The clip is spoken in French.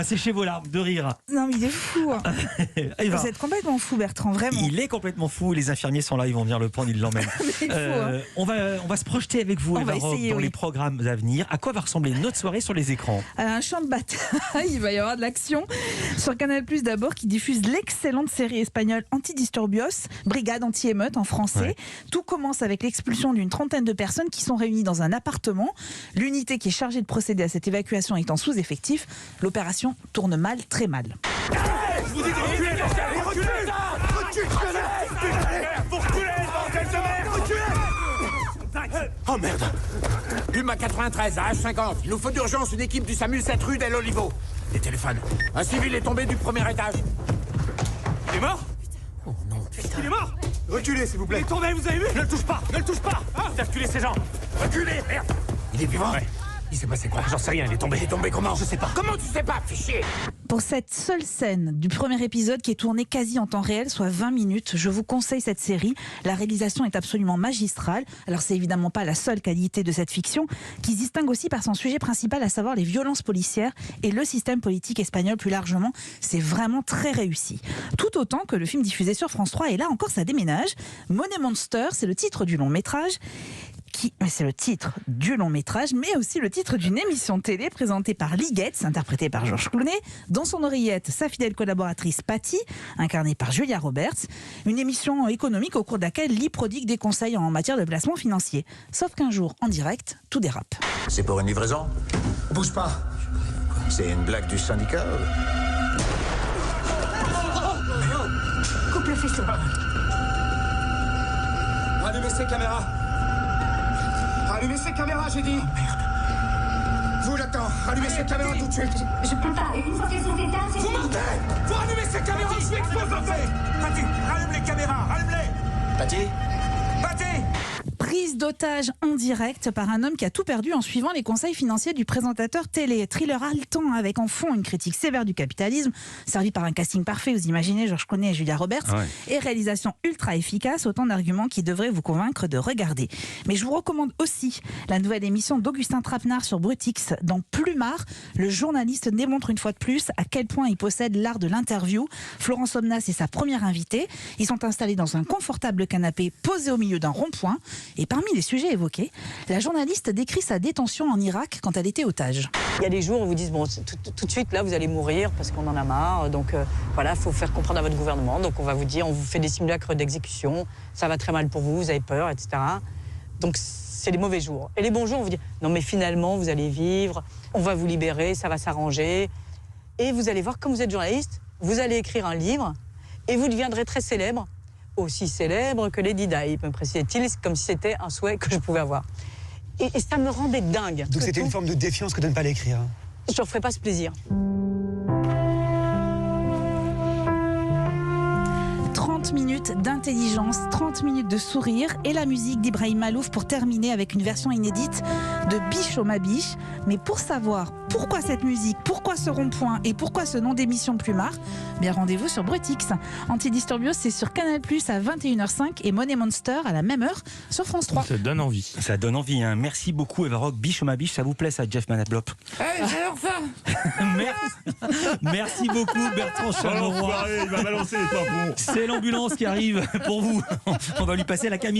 Séchez vos larmes de rire. Non, mais il est fou. Hein. Vous êtes complètement fou, Bertrand, vraiment. Il est complètement fou. Les infirmiers sont là, ils vont venir le prendre, ils l'emmènent. Hein. On va se projeter avec vous, Eva Rock, dans les programmes à venir. À quoi va ressembler notre soirée sur les écrans? Un champ de bataille, il va y avoir de l'action. Sur Canal+, d'abord, qui diffuse l'excellente série espagnole Antidisturbios, Brigade anti-émeute en français. Ouais. Tout commence avec l'expulsion d'une trentaine de personnes qui sont réunies dans un appartement. L'unité qui est chargée de procéder à cette évacuation est en sous-effectif. L'opération tourne mal, très mal. Hey, je vous dis de reculer, reculez, vous reculez, bordel de merde, Oh merde. Puma 93 à H50. Il nous faut d'urgence une équipe du SAMU 7 rue d'El Olivo. Les téléphones. Un civil est tombé du premier étage. Il est mort? Oh non, putain. Il est mort? Reculez, s'il vous plaît. Il est tombé, vous avez vu? Ne le touche pas, ne le touche pas. Faites reculer ces gens. Reculez, merde. Il est vivant? Ouais. Il s'est passé quoi? J'en sais rien, il est tombé. Il est tombé comment? Je sais pas. Comment tu sais pas? Fichier. Pour cette seule scène du premier épisode qui est tournée quasi en temps réel, soit 20 minutes, je vous conseille cette série. La réalisation est absolument magistrale. Alors c'est évidemment pas la seule qualité de cette fiction, qui se distingue aussi par son sujet principal, à savoir les violences policières et le système politique espagnol plus largement. C'est vraiment très réussi. Tout autant que le film diffusé sur France 3, et là encore ça déménage. Money Monster, c'est le titre du long métrage. C'est le titre du long métrage, mais aussi le titre d'une émission de télé présentée par Lee Getz, interprétée par Georges Clooney, dans son oreillette sa fidèle collaboratrice Patty, incarnée par Julia Roberts. Une émission économique au cours de laquelle Lee prodigue des conseils en matière de placement financier. Sauf qu'un jour, en direct, tout dérape. C'est pour une livraison? Bouge pas. C'est une blague du syndicat? Coupe le faisceau. Allumez ces caméras. Allumez ces caméras, j'ai dit. Oh, merde. Vous l'attends. Allumez ces caméras tout de suite. Je peux pas. Une fois qu'elles sont éteintes, c'est... Vous mentez. Vous allumez ces caméras, je suis explose en fait. Patty, rallume les caméras, rallume-les. Patty? Patty. Prise d'otage en direct par un homme qui a tout perdu en suivant les conseils financiers du présentateur télé. Thriller haletant avec en fond une critique sévère du capitalisme, servi par un casting parfait, vous imaginez, Georges Clooney et Julia Roberts, et réalisation ultra efficace, autant d'arguments qui devraient vous convaincre de regarder. Mais je vous recommande aussi la nouvelle émission d'Augustin Trapenard sur Brutix. Dans Plumard, le journaliste démontre une fois de plus à quel point il possède l'art de l'interview. Florence Omnas est sa première invitée. Ils sont installés dans un confortable canapé posé au milieu d'un rond-point. Et parmi les sujets évoqués, la journaliste décrit sa détention en Irak quand elle était otage. Il y a des jours où on vous dit bon, tout de suite là vous allez mourir parce qu'on en a marre. Donc voilà, il faut faire comprendre à votre gouvernement. Donc on va vous dire, on vous fait des simulacres d'exécution, ça va très mal pour vous, vous avez peur, etc. Donc c'est les mauvais jours. Et les bons jours, on vous dit non mais finalement vous allez vivre, on va vous libérer, ça va s'arranger. Et vous allez voir, comme vous êtes journaliste, vous allez écrire un livre et vous deviendrez très célèbre. Aussi célèbre que Lady Di, me précisait-il, comme si c'était un souhait que je pouvais avoir. Et ça me rendait dingue. Donc c'était une forme de défiance que de ne pas l'écrire. Je ne leur ferai pas ce plaisir. 30 minutes d'intelligence, 30 minutes de sourire et la musique d'Ibrahim Malouf pour terminer avec une version inédite de Biche au ma biche. Mais pour savoir pourquoi cette musique, pourquoi ce rond-point et pourquoi ce nom d'émission Plumard, bien rendez-vous sur Brutix. Antidisturbios, c'est sur Canal+, à 21h05 et Money Monster à la même heure sur France 3. Ça donne envie. Ça donne envie, hein. Merci beaucoup Eva Rock. Biche ou ma biche, ça vous plaît ça, Jeff Manablop? J'adore ça. Merci beaucoup Bertrand Chameroy. Il va balancer les tampons. C'est l'ambulance qui arrive pour vous. On va lui passer la camisole.